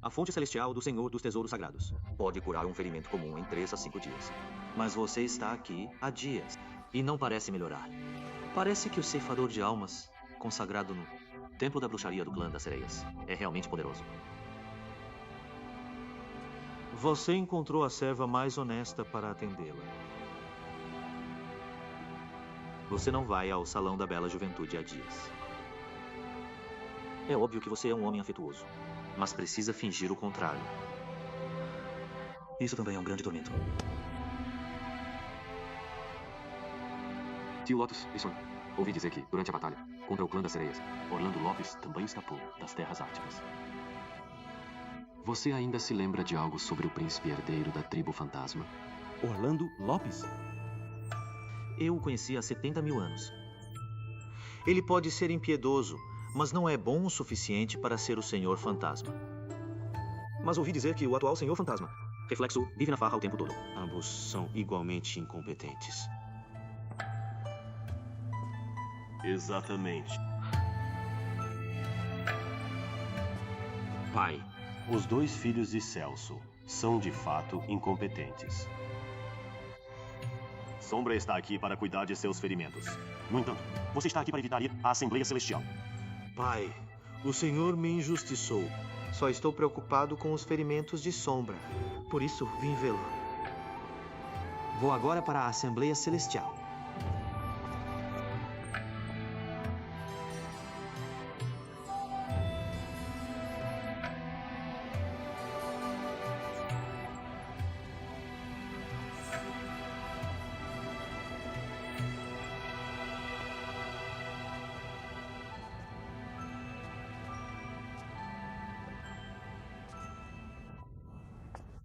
A fonte celestial do Senhor dos Tesouros Sagrados. Pode curar um ferimento comum em 3 a 5 dias. Mas você está aqui há dias e não parece melhorar. Parece que o ceifador de almas, consagrado no Templo da Bruxaria do Clã das Sereias, é realmente poderoso. Você encontrou a serva mais honesta para atendê-la. Você não vai ao Salão da Bela Juventude há dias. É óbvio que você é um homem afetuoso, mas precisa fingir o contrário. Isso também é um grande tormento. Tio Lotus, Lisson, ouvi dizer que, durante a batalha contra o Clã das Sereias, Orlando Lopes também escapou das Terras Árticas. Você ainda se lembra de algo sobre o príncipe herdeiro da tribo fantasma? Orlando Lopes? Eu o conheci há 70 mil anos. Ele pode ser impiedoso, mas não é bom o suficiente para ser o Senhor Fantasma. Mas ouvi dizer que o atual Senhor Fantasma, Reflexo, vive na farra o tempo todo. Ambos são igualmente incompetentes. Exatamente. Pai, os 2 filhos de Celso são de fato incompetentes. Sombra está aqui para cuidar de seus ferimentos. No entanto, você está aqui para evitar ir à Assembleia Celestial. Pai, o Senhor me injustiçou. Só estou preocupado com os ferimentos de Sombra. Por isso, vim vê-lo. vou agora para a Assembleia Celestial.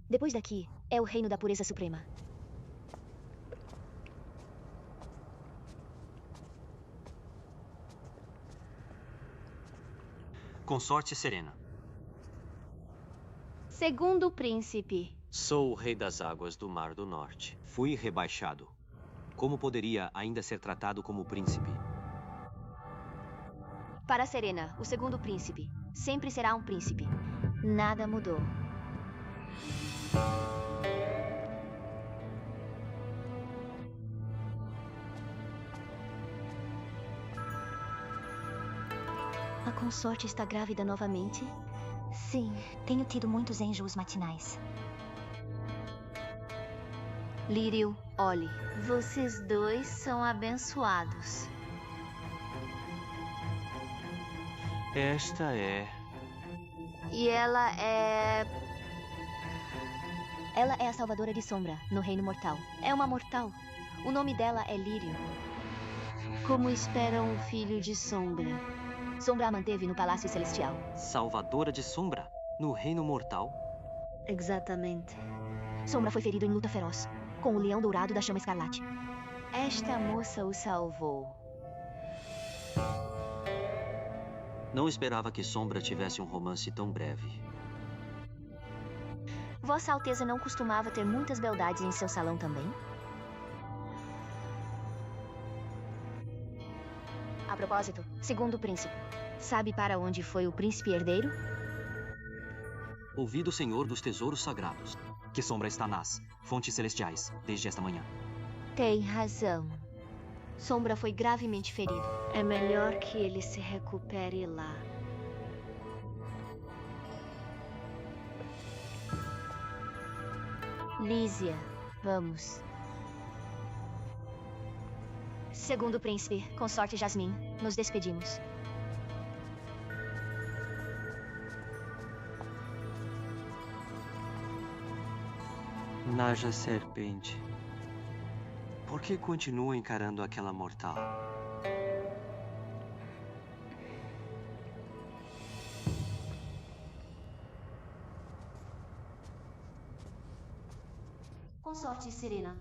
Depois daqui, é o reino da pureza suprema. Consorte Serena. Segundo príncipe. Sou o rei das águas do Mar do Norte. Fui rebaixado. Como poderia ainda ser tratado como príncipe? Para Serena, o segundo príncipe, sempre será um príncipe. Nada mudou. A consorte está grávida novamente? Sim, tenho tido muitos enjoos matinais. Lírio, olhe. Vocês dois são abençoados. Esta é... E ela é... Ela é a salvadora de Sombra, no Reino Mortal. É uma mortal. O nome dela é Lírio. Como esperam o filho de Sombra? Sombra a manteve no Palácio Celestial. Salvadora de Sombra? No Reino Mortal? Exatamente. Sombra foi ferido em luta feroz, com o leão dourado da chama escarlate. Esta moça o salvou. Não esperava que Sombra tivesse um romance tão breve. Vossa Alteza não costumava ter muitas beldades em seu salão também? A propósito, segundo o príncipe, sabe para onde foi o príncipe herdeiro? Ouvi do Senhor dos Tesouros Sagrados que Sombra está nas fontes celestiais desde esta manhã. Tem razão. Sombra foi gravemente ferido. É melhor que ele se recupere lá. Lísia, vamos. Segundo o príncipe, consorte Jasmine, nos despedimos. Naja Serpente. Por que continua encarando aquela mortal? Consorte Serena.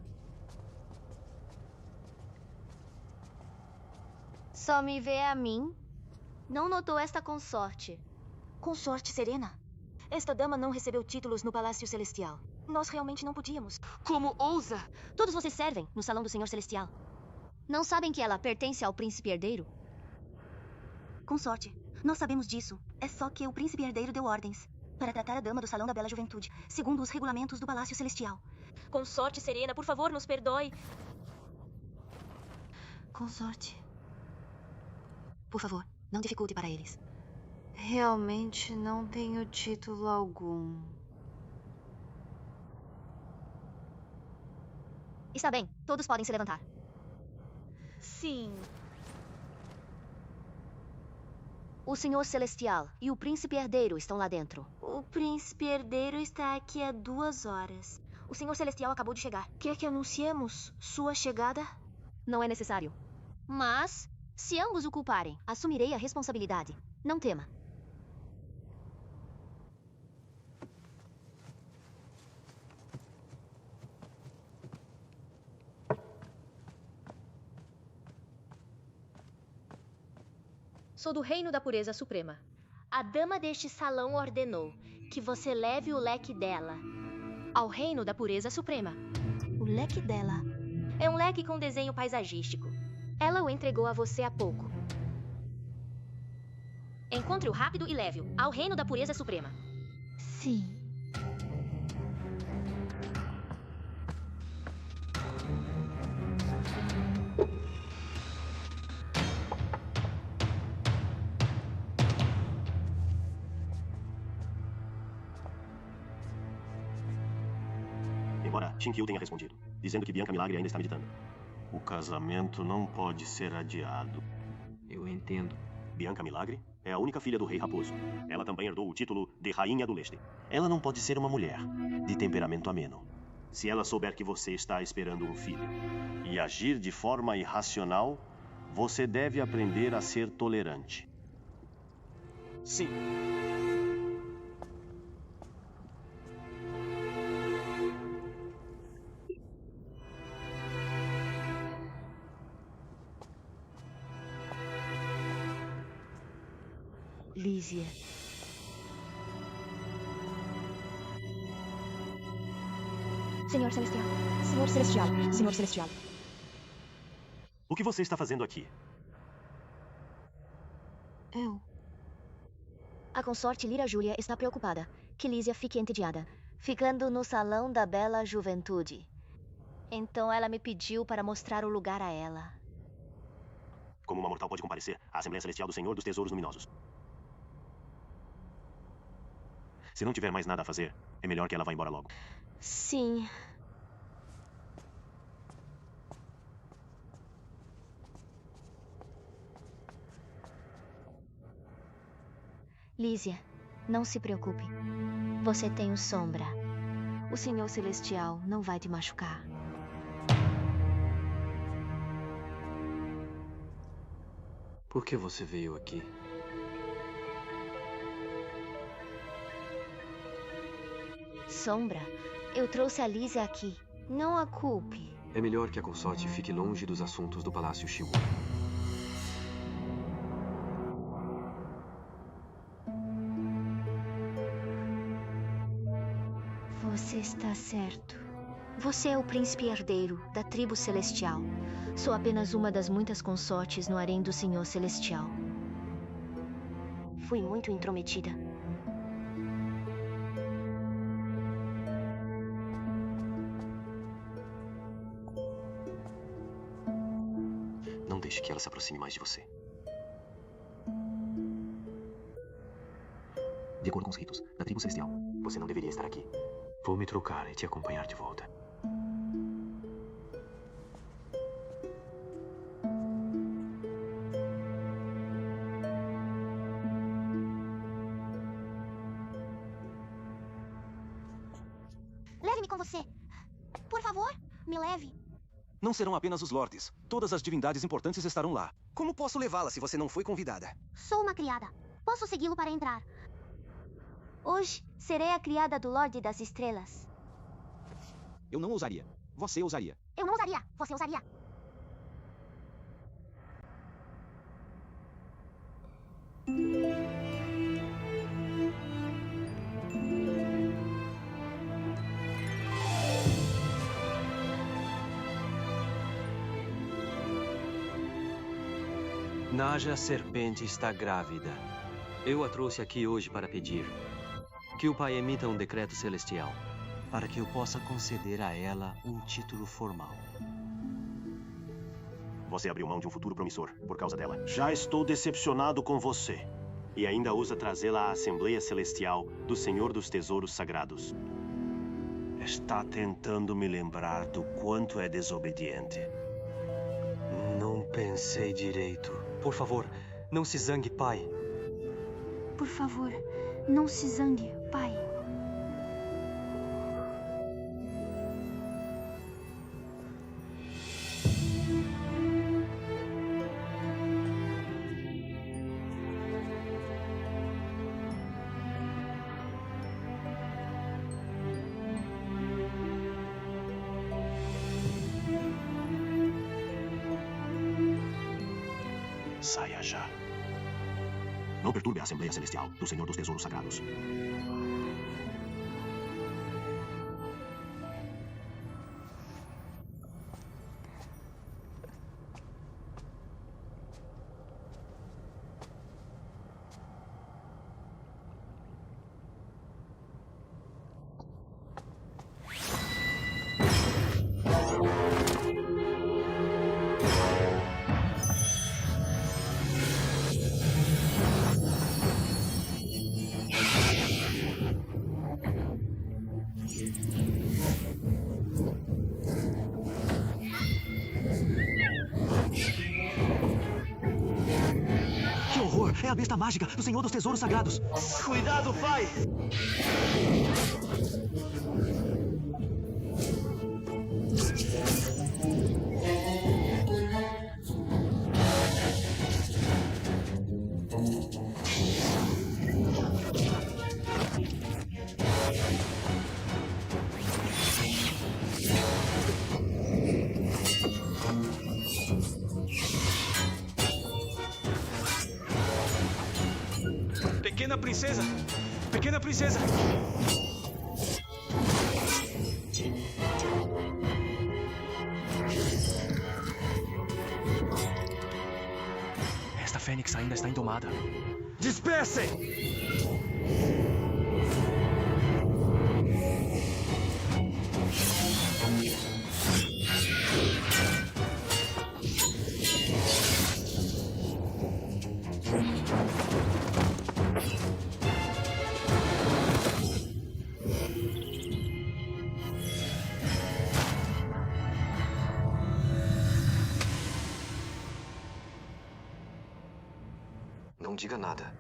Só me vê a mim? Não notou esta consorte? Consorte Serena? Esta dama não recebeu títulos no Palácio Celestial. Nós realmente não podíamos. Como ousa? Todos vocês servem no Salão do Senhor Celestial. Não sabem que ela pertence ao príncipe herdeiro? Consorte, nós sabemos disso. É só que o príncipe herdeiro deu ordens. Para tratar a dama do Salão da Bela Juventude, segundo os regulamentos do Palácio Celestial. Consorte Serena, por favor, nos perdoe. Consorte. Por favor, não dificulte para eles. Realmente não tenho título algum. Está bem, todos podem se levantar. Sim. O Senhor Celestial e o Príncipe Herdeiro estão lá dentro. O Príncipe Herdeiro está aqui há 2 horas. O Senhor Celestial acabou de chegar. Quer que anunciemos sua chegada? Não é necessário. Mas, se ambos o culparem, assumirei a responsabilidade. Não tema. Sou do Reino da Pureza Suprema. A dama deste salão ordenou que você leve o leque dela Ao Reino da Pureza Suprema. O leque dela. É um leque com desenho paisagístico. Ela o entregou a você há pouco. Encontre-o rápido e leve-o ao Reino da Pureza Suprema. Sim. Embora Shinkyu tenha respondido, dizendo que Bianca Milagre ainda está meditando. O casamento não pode ser adiado. Eu entendo. Bianca Milagre é a única filha do Rei Raposo. Ela também herdou o título de Rainha do Leste. Ela não pode ser uma mulher de temperamento ameno. Se ela souber que você está esperando um filho E agir de forma irracional, você deve aprender a ser tolerante. Sim. Lísia. Senhor Celestial. Senhor Celestial. Senhor Celestial. O que você está fazendo aqui? A consorte Lyra Júlia está preocupada que Lísia fique entediada, ficando no Salão da Bela Juventude. Então ela me pediu para mostrar o lugar a ela. Como uma mortal pode comparecer à Assembleia Celestial do Senhor dos Tesouros Luminosos? Se não tiver mais nada a fazer, é melhor que ela vá embora logo. Sim. Lísia, não se preocupe. Você tem o Sombra. O Senhor Celestial não vai te machucar. Por que você veio aqui? Sombra, eu trouxe a Lísia aqui. Não a culpe. É melhor que a consorte fique longe dos assuntos do Palácio Shiwu. Você está certo. Você é o príncipe herdeiro da tribo celestial. Sou apenas uma das muitas consortes no harém do Senhor Celestial. Fui muito intrometida. Não deixe que ela se aproxime mais de você. De acordo com os ritos da tribo celestial, você não deveria estar aqui. Vou me trocar e te acompanhar de volta. Leve-me com você. Por favor, me leve. Não serão apenas os lordes. Todas as divindades importantes estarão lá. Como posso levá-la se você não foi convidada? Sou uma criada. Posso segui-lo para entrar. Hoje, serei a criada do Lorde das Estrelas. Eu não ousaria. Você ousaria. Eu não ousaria. Você ousaria. Naja Serpente está grávida. Eu a trouxe aqui hoje para pedir Que o pai emita um decreto celestial, para que eu possa conceder a ela um título formal. Você abriu mão de um futuro promissor por causa dela. Já estou decepcionado com você. E ainda ousa trazê-la à Assembleia Celestial do Senhor dos Tesouros Sagrados. Está tentando me lembrar do quanto é desobediente. Não pensei direito. Por favor, não se zangue, pai. Por favor, não se zangue, pai. Saia já. Não perturbe a Assembleia Celestial do Senhor dos Tesouros Sagrados. Que horror! É a besta mágica do Senhor dos Tesouros Sagrados. Cuidado, pai! Pequena princesa! Pequena princesa! Esta fênix ainda está indomada. Dispersem! Não diga nada.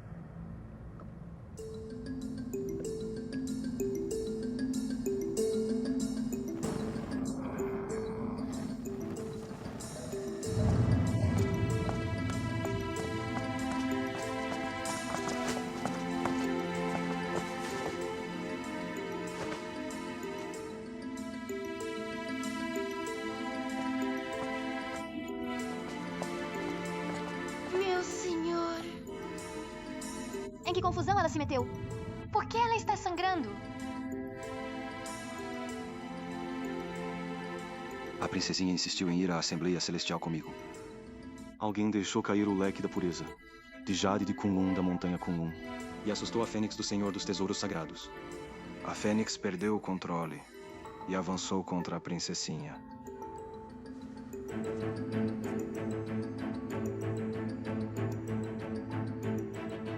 Meu senhor. Em que confusão ela se meteu? Por que ela está sangrando? A princesinha insistiu em ir à Assembleia Celestial comigo. Alguém deixou cair o leque da pureza, de Jade de Kunlun da montanha Kunlun, e assustou a fênix do Senhor dos Tesouros Sagrados. A fênix perdeu o controle e avançou contra a princesinha.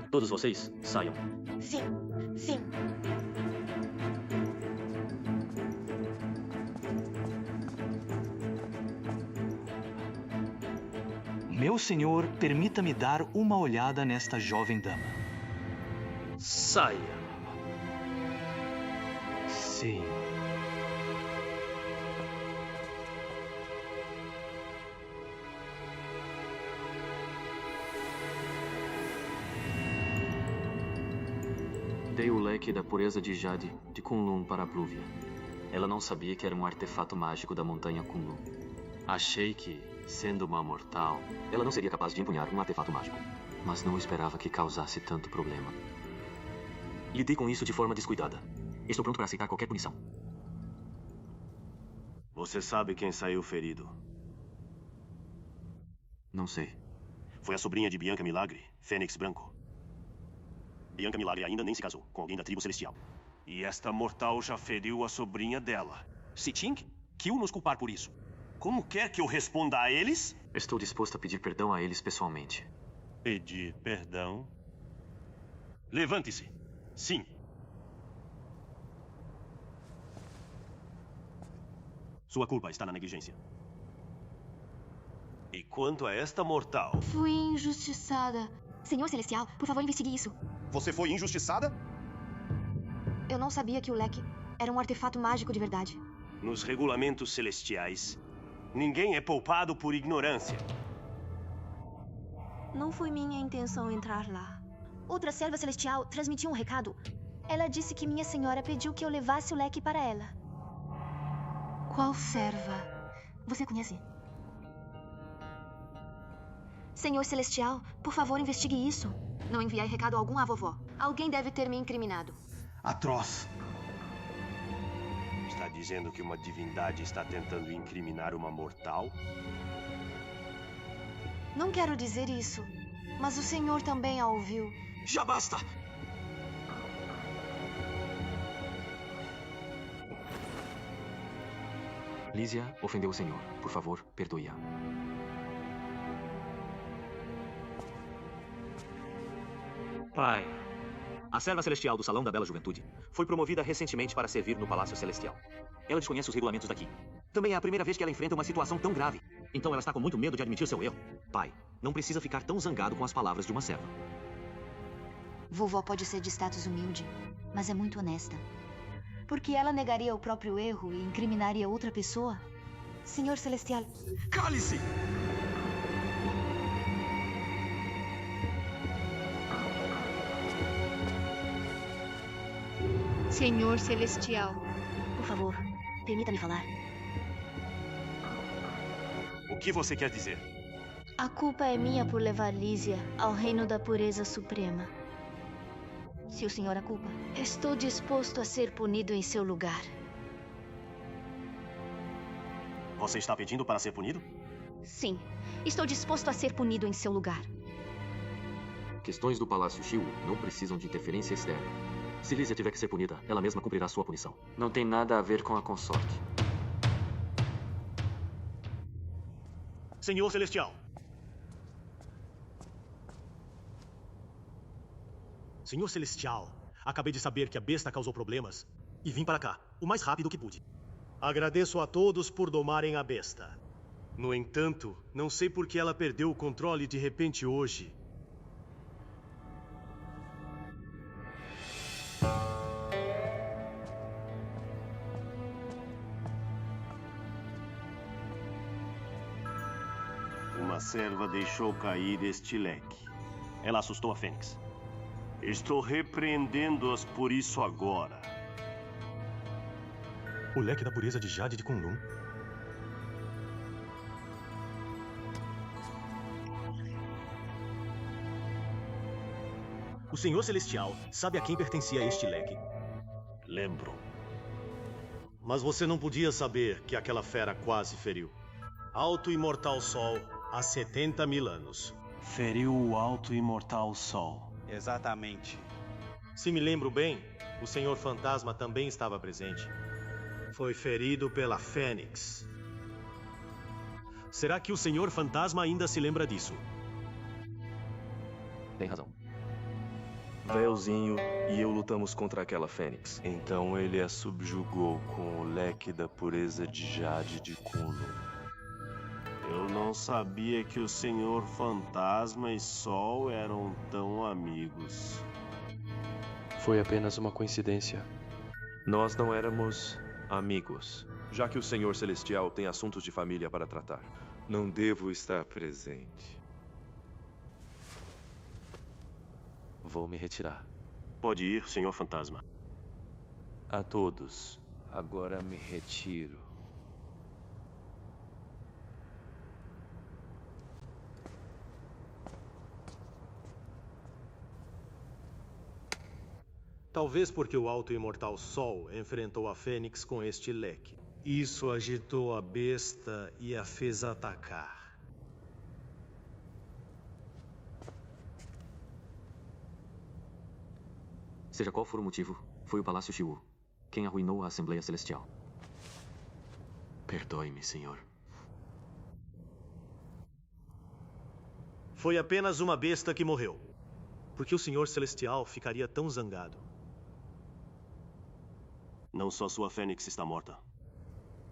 Todos vocês, saiam. Sim, sim. Meu senhor, permita-me dar uma olhada nesta jovem dama. Saia. Sim. Dei o leque da pureza de Jade de Kunlun para a Plúvia. Ela não sabia que era um artefato mágico da montanha Kunlun. Achei que, sendo uma mortal, ela não seria capaz de empunhar um artefato mágico. Mas não esperava que causasse tanto problema. Lidei com isso de forma descuidada. Estou pronto para aceitar qualquer punição. Você sabe quem saiu ferido? Não sei. Foi a sobrinha de Bianca Milagre, Fênix Branco. Bianca Milagre ainda nem se casou com alguém da tribo celestial. E esta mortal já feriu a sobrinha dela. Siting? Que o nos culpar por isso? Como quer que eu responda a eles? Estou disposto a pedir perdão a eles pessoalmente. Pedir perdão? Levante-se. Sim. Sua culpa está na negligência. E quanto a esta mortal? Fui injustiçada. Senhor Celestial, por favor, investigue isso. Você foi injustiçada? Eu não sabia que o leque era um artefato mágico de verdade. Nos regulamentos celestiais, ninguém é poupado por ignorância. Não foi minha intenção entrar lá. Outra serva celestial transmitiu um recado. Ela disse que minha senhora pediu que eu levasse o leque para ela. Qual serva? Você conhece? Senhor Celestial, por favor, investigue isso. Não enviei recado algum à vovó. Alguém deve ter me incriminado. Atroz. Está dizendo que uma divindade está tentando incriminar uma mortal? Não quero dizer isso, mas o senhor também a ouviu. Já basta! Lísia ofendeu o Senhor. Por favor, perdoe-a. Pai, a serva celestial do Salão da Bela Juventude foi promovida recentemente para servir no Palácio Celestial. Ela desconhece os regulamentos daqui. Também é a primeira vez que ela enfrenta uma situação tão grave. Então ela está com muito medo de admitir seu erro. Pai, não precisa ficar tão zangado com as palavras de uma serva. Vovó pode ser de status humilde, mas é muito honesta. Porque ela negaria o próprio erro e incriminaria outra pessoa? Senhor Celestial... Cale-se! Senhor Celestial, por favor, permita-me falar. O que você quer dizer? A culpa é minha por levar Lísia ao reino da pureza suprema. Se o senhor a culpa, estou disposto a ser punido em seu lugar. Você está pedindo para ser punido? Sim, estou disposto a ser punido em seu lugar. Questões do Palácio Shiwu não precisam de interferência externa. Se Lísia tiver que ser punida, ela mesma cumprirá sua punição. Não tem nada a ver com a consorte. Senhor Celestial. Senhor Celestial, acabei de saber que a besta causou problemas e vim para cá, o mais rápido que pude. Agradeço a todos por domarem a besta. No entanto, não sei por que ela perdeu o controle de repente hoje. Uma serva deixou cair este leque. Ela assustou a Fênix. Estou repreendendo-as por isso agora. O leque da pureza de Jade de Kunlun. O Senhor Celestial sabe a quem pertencia este leque. Lembro. Mas você não podia saber que aquela fera quase feriu. Alto e imortal Sol, há 70.000 anos. Feriu o alto e imortal Sol. Exatamente. Se me lembro bem, o Senhor Fantasma também estava presente. Foi ferido pela Fênix. Será que o Senhor Fantasma ainda se lembra disso? Tem razão. Véuzinho e eu lutamos contra aquela Fênix. Então ele a subjugou com o leque da pureza de Jade de Kunlun. Eu não sabia que o Senhor Fantasma e Sol eram tão amigos. Foi apenas uma coincidência. Nós não éramos amigos, já que o Senhor Celestial tem assuntos de família para tratar. Não devo estar presente. Vou me retirar. Pode ir, Senhor Fantasma. A todos, agora me retiro. Talvez porque o alto e imortal Sol enfrentou a Fênix com este leque. Isso agitou a besta e a fez atacar. Seja qual for o motivo, foi o Palácio Xiwu quem arruinou a Assembleia Celestial. Perdoe-me, senhor. Foi apenas uma besta que morreu. Por que o Senhor Celestial ficaria tão zangado? Não só sua fênix está morta,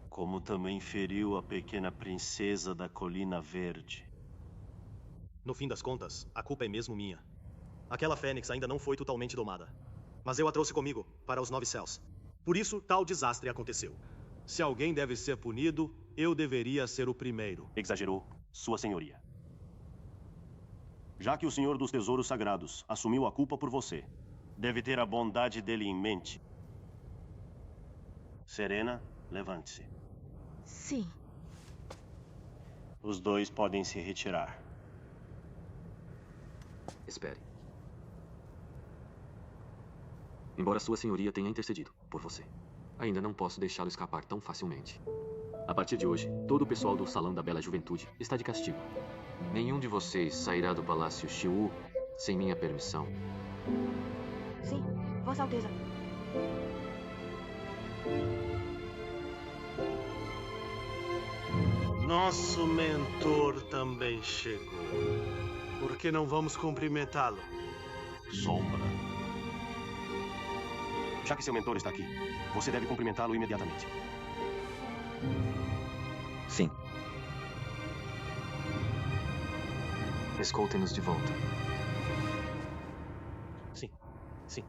como também feriu a pequena princesa da Colina Verde. No fim das contas, a culpa é mesmo minha. Aquela fênix ainda não foi totalmente domada. Mas eu a trouxe comigo, para os 9 céus. Por isso, tal desastre aconteceu. Se alguém deve ser punido, eu deveria ser o primeiro. Exagerou, Sua Senhoria. Já que o Senhor dos Tesouros Sagrados assumiu a culpa por você, deve ter a bondade dele em mente. Serena, levante-se. Sim. Os dois podem se retirar. Espere. Embora Sua Senhoria tenha intercedido por você, ainda não posso deixá-lo escapar tão facilmente. A partir de hoje, todo o pessoal do Salão da Bela Juventude está de castigo. Nenhum de vocês sairá do Palácio Xiwu sem minha permissão. Sim, Vossa Alteza. Nosso mentor também chegou. Por que não vamos cumprimentá-lo? Sombra. Já que seu mentor está aqui, você deve cumprimentá-lo imediatamente. Sim. Escoltem-nos de volta. Sim, sim.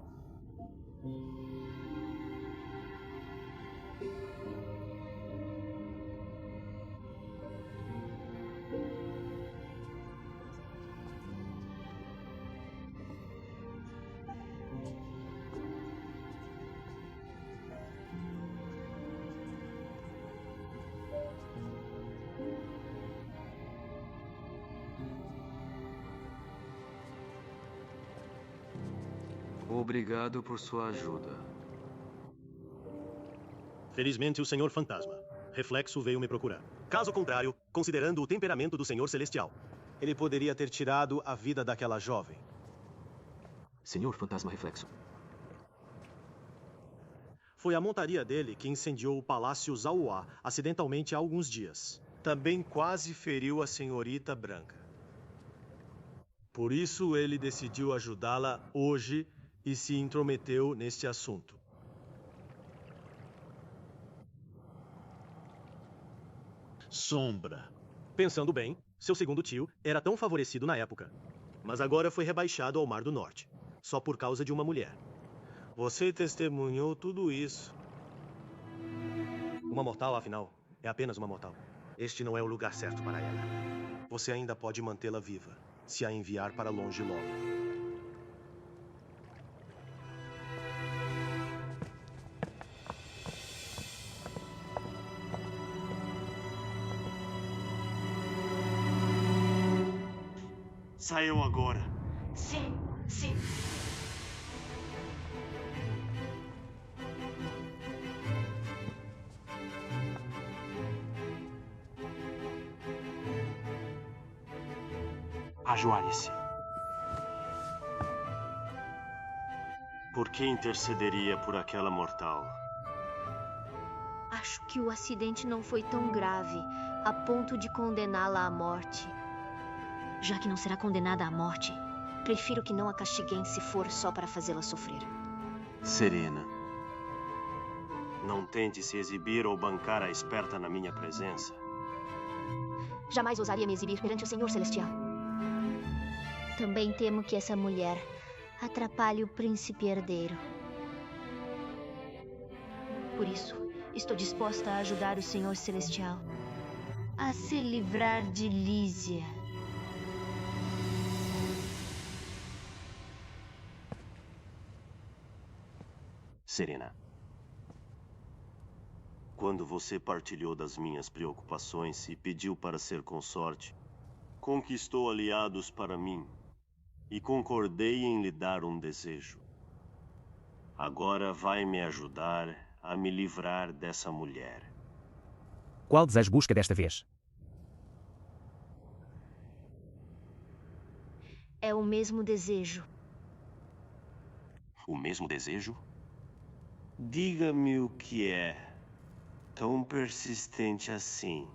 Obrigado por sua ajuda. Felizmente, o Senhor Fantasma. Reflexo veio me procurar. Caso contrário, considerando o temperamento do Senhor Celestial, ele poderia ter tirado a vida daquela jovem. Senhor Fantasma Reflexo. Foi a montaria dele que incendiou o Palácio Zauá acidentalmente há alguns dias. Também quase feriu a Senhorita Branca. Por isso ele decidiu ajudá-la hoje e se intrometeu neste assunto. Sombra. Pensando bem, seu segundo tio era tão favorecido na época. Mas agora foi rebaixado ao Mar do Norte, só por causa de uma mulher. Você testemunhou tudo isso. Uma mortal, afinal, é apenas uma mortal. Este não é o lugar certo para ela. Você ainda pode mantê-la viva, se a enviar para longe logo. Saiam agora. Sim, sim. Ajoelhe-se. Por que intercederia por aquela mortal? Acho que o acidente não foi tão grave a ponto de condená-la à morte. Já que não será condenada à morte, prefiro que não a castiguem se for só para fazê-la sofrer. Serena. Não tente se exibir ou bancar a esperta na minha presença. Jamais ousaria me exibir perante o Senhor Celestial. Também temo que essa mulher atrapalhe o príncipe herdeiro. Por isso, estou disposta a ajudar o Senhor Celestial a se livrar de Lísia. Serena. Quando você partilhou das minhas preocupações e pediu para ser consorte, conquistou aliados para mim e concordei em lhe dar um desejo. Agora vai me ajudar a me livrar dessa mulher. Qual desejo busca desta vez? É o mesmo desejo. O mesmo desejo? Diga-me o que é tão persistente assim.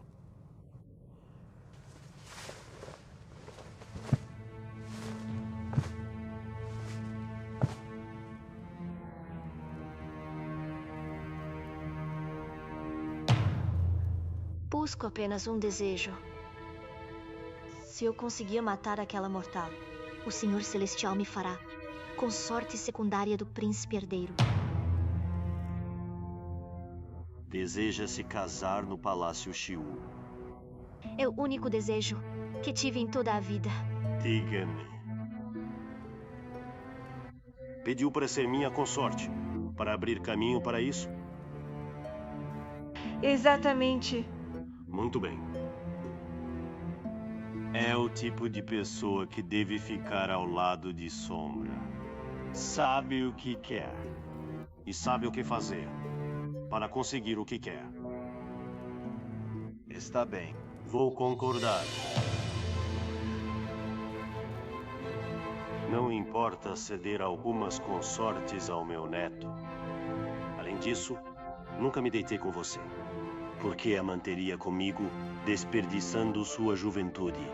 Busco apenas um desejo. Se eu conseguir matar aquela mortal, o Senhor Celestial me fará consorte secundária do príncipe herdeiro. Deseja se casar no Palácio Xiu. É o único desejo que tive em toda a vida. Diga-me. Pediu para ser minha consorte, para abrir caminho para isso? Exatamente. Muito bem. É o tipo de pessoa que deve ficar ao lado de Sombra. Sabe o que quer. E sabe o que fazer para conseguir o que quer. Está bem. Vou concordar. Não importa ceder algumas consortes ao meu neto. Além disso, nunca me deitei com você. Porque a manteria comigo, desperdiçando sua juventude.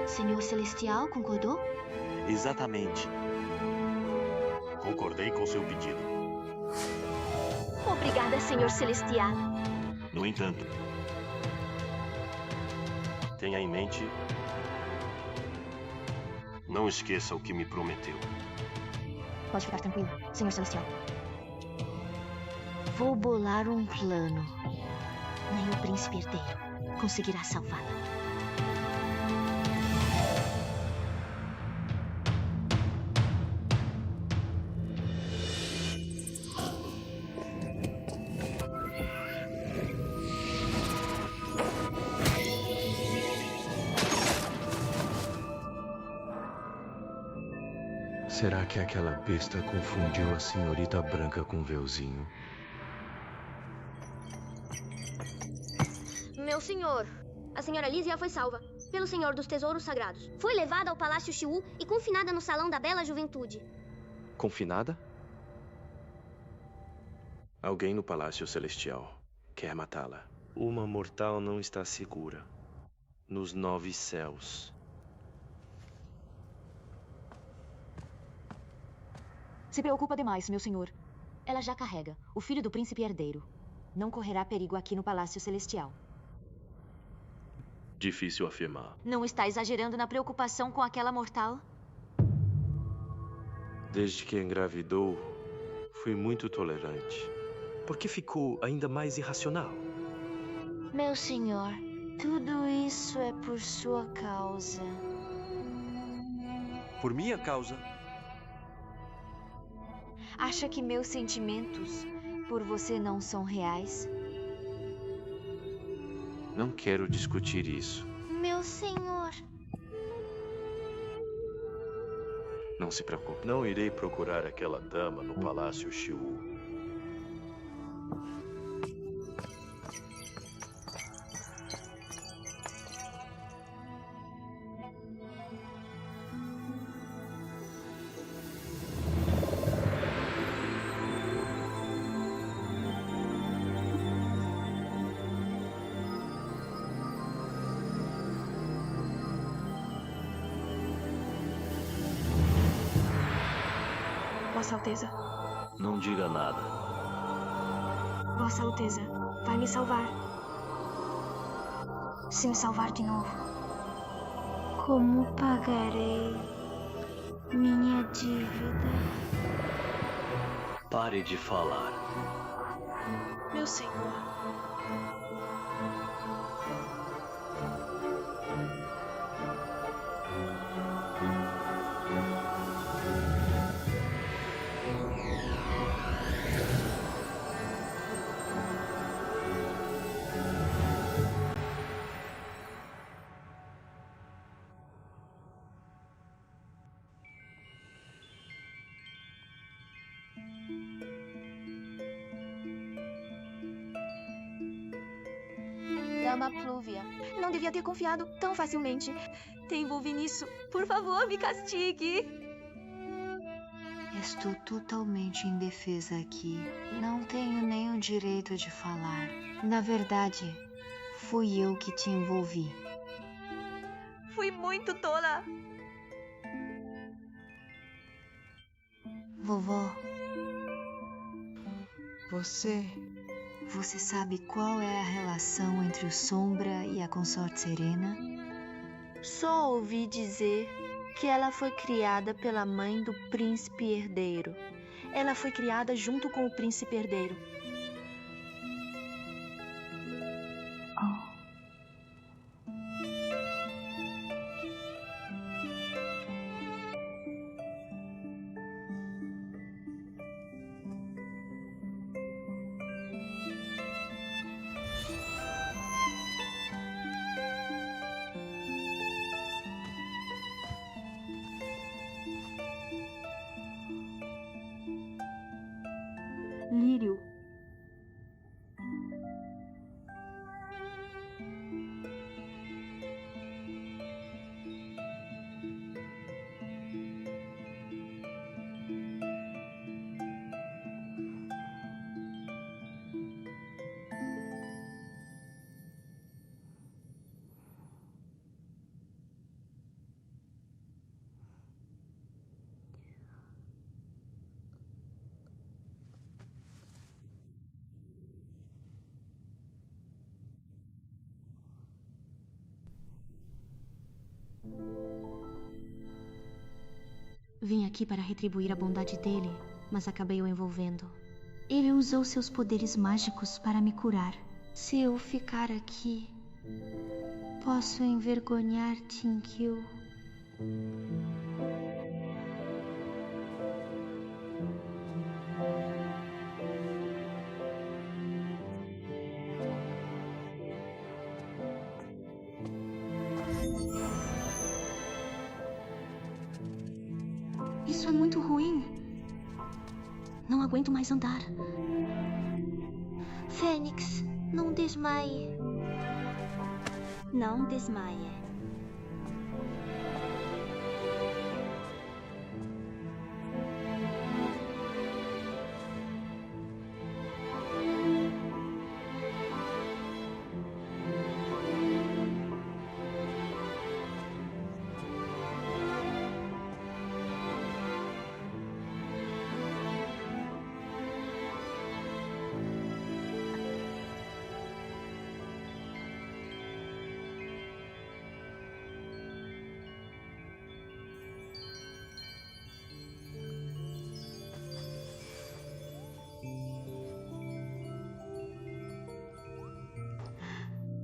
Senhor Celestial, concordou? Exatamente. Concordei com seu pedido. Obrigada, Senhor Celestial. No entanto, tenha em mente, não esqueça o que me prometeu. Pode ficar tranquilo, Senhor Celestial. Vou bolar um plano. Nem o príncipe herdeiro conseguirá salvá-la. Será que aquela besta confundiu a senhorita branca com o véuzinho? Meu senhor, a senhora Lísia foi salva pelo Senhor dos Tesouros Sagrados. Foi levada ao Palácio Xiu e confinada no Salão da Bela Juventude. Confinada? Alguém no Palácio Celestial quer matá-la. Uma mortal não está segura nos 9 céus. Se preocupa demais, meu senhor. Ela já carrega o filho do príncipe herdeiro. Não correrá perigo aqui no Palácio Celestial. Difícil afirmar. Não está exagerando na preocupação com aquela mortal? Desde que engravidou, fui muito tolerante. Por que ficou ainda mais irracional? Meu senhor, tudo isso é por sua causa. Por minha causa? Acha que meus sentimentos por você não são reais? Não quero discutir isso. Meu senhor. Não se preocupe. Não irei procurar aquela dama no Palácio Xiu. Vossa Alteza. Não diga nada. Vossa Alteza, vai me salvar. Se me salvar de novo. Como pagarei minha dívida? Pare de falar. Meu senhor. Dama Plúvia, não devia ter confiado tão facilmente. Te envolvi nisso. Por favor, me castigue. Estou totalmente indefesa aqui. Não tenho nem o direito de falar. Na verdade, fui eu que te envolvi. Fui muito tola. Vovó, Você sabe qual é a relação entre o Sombra e a consorte Serena? Só ouvi dizer que ela foi criada pela mãe do príncipe herdeiro. Ela foi criada junto com o príncipe herdeiro. Lírio. Vim aqui para retribuir a bondade dele, mas acabei o envolvendo. Ele usou seus poderes mágicos para me curar. Se eu ficar aqui, posso envergonhar Tinkil. Isso é muito ruim. Não aguento mais andar. Fênix, não desmaie. Não desmaie.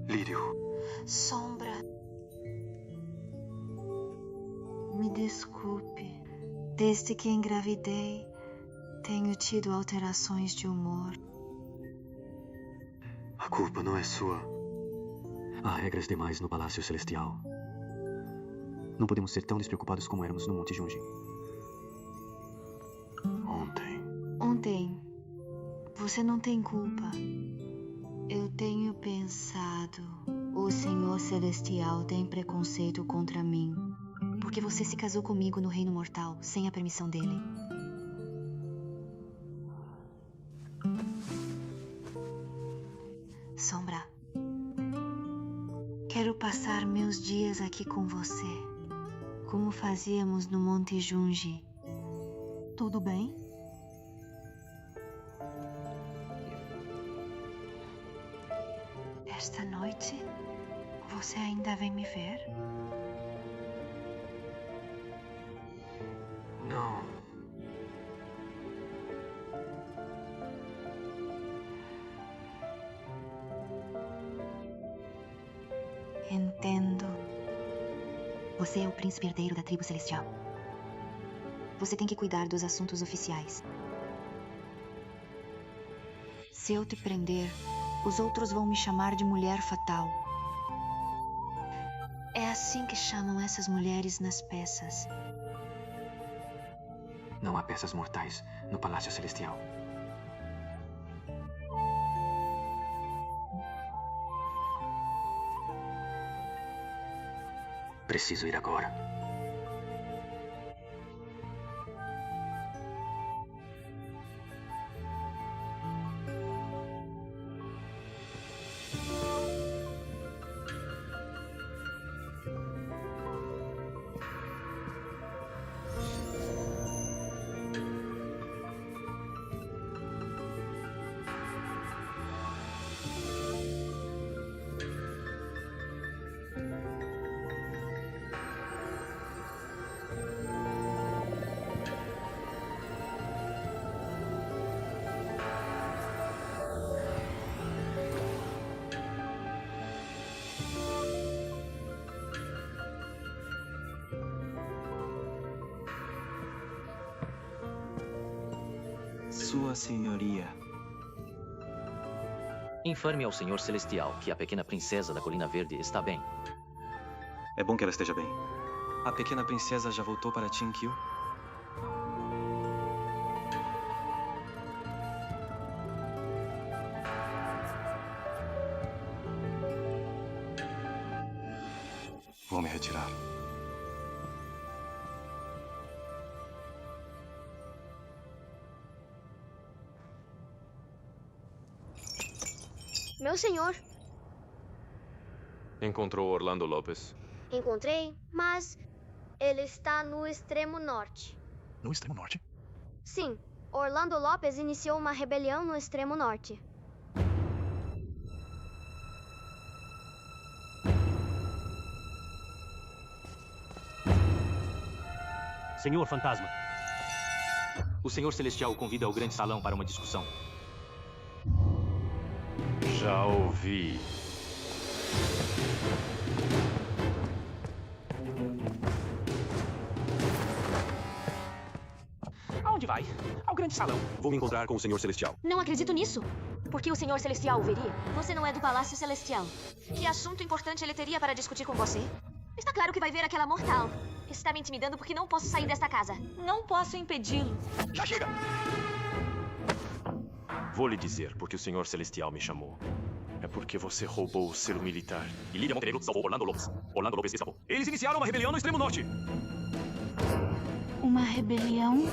Lírio. Sombra. Me desculpe. Desde que engravidei, tenho tido alterações de humor. A culpa não é sua. Há regras demais no Palácio Celestial. Não podemos ser tão despreocupados como éramos no Monte Junji. Ontem, você não tem culpa. Eu tenho pensado, o Senhor Celestial tem preconceito contra mim. Porque você se casou comigo no Reino Mortal, sem a permissão dele. Sombra, quero passar meus dias aqui com você, como fazíamos no Monte Junji. Tudo bem? Esta noite, você ainda vem me ver? Não. Entendo. Você é o príncipe herdeiro da tribo celestial. Você tem que cuidar dos assuntos oficiais. Se eu te prender, os outros vão me chamar de mulher fatal. É assim que chamam essas mulheres nas peças. Não há peças mortais no Palácio Celestial. Preciso ir agora. Sua Senhoria. Informe ao Senhor Celestial que a pequena princesa da Colina Verde está bem. É bom que ela esteja bem. A pequena princesa já voltou para Tinkyu? Vou me retirar. Meu senhor, Encontrou Orlando Lopes? encontrei, mas ele está no extremo norte. No extremo norte? Sim, Orlando Lopes iniciou uma rebelião no extremo norte. Senhor Fantasma. O Senhor Celestial o convida ao grande salão para uma discussão. Já ouvi. Aonde vai? Ao grande salão. Vou me encontrar com o Senhor Celestial. Não acredito nisso. Por que o Senhor Celestial o veria? Você não é do Palácio Celestial. Que assunto importante ele teria para discutir com você? Está claro que vai ver aquela mortal. Está me intimidando porque não posso sair desta casa. Não posso impedi-lo. Já chega! Vou lhe dizer porque o Senhor Celestial me chamou. É porque você roubou o selo militar. E Lídia Montenegro salvou Orlando Lopes. Orlando Lopes escapou. Eles iniciaram uma rebelião no extremo norte. Uma rebelião?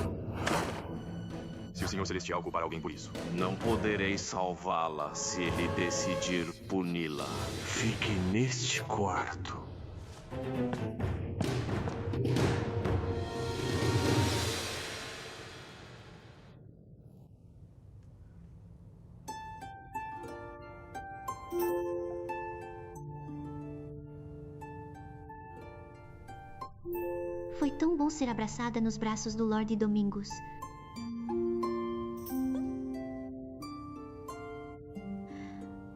Se o Senhor Celestial culpar alguém por isso. Não poderei salvá-la se ele decidir puni-la. Fique neste quarto. Foi tão bom ser abraçada nos braços do Lorde Domingos.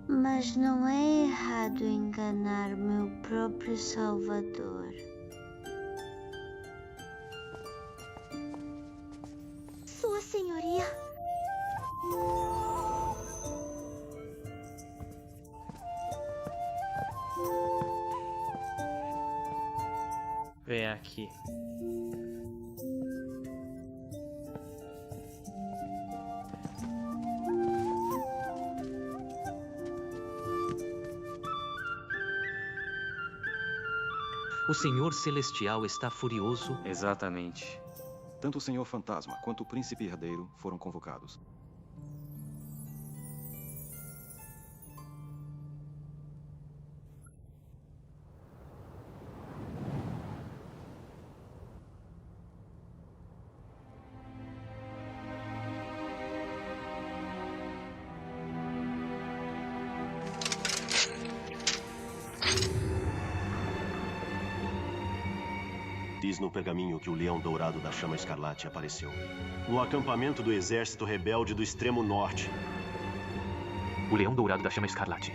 Mas não é errado enganar meu próprio Salvador. Sua Senhoria. Vem aqui. O Senhor Celestial está furioso. Exatamente. Tanto o Senhor Fantasma quanto o Príncipe Herdeiro foram convocados. Diz no pergaminho que o Leão Dourado da Chama Escarlate apareceu. No acampamento do exército rebelde do extremo norte. O Leão Dourado da Chama Escarlate.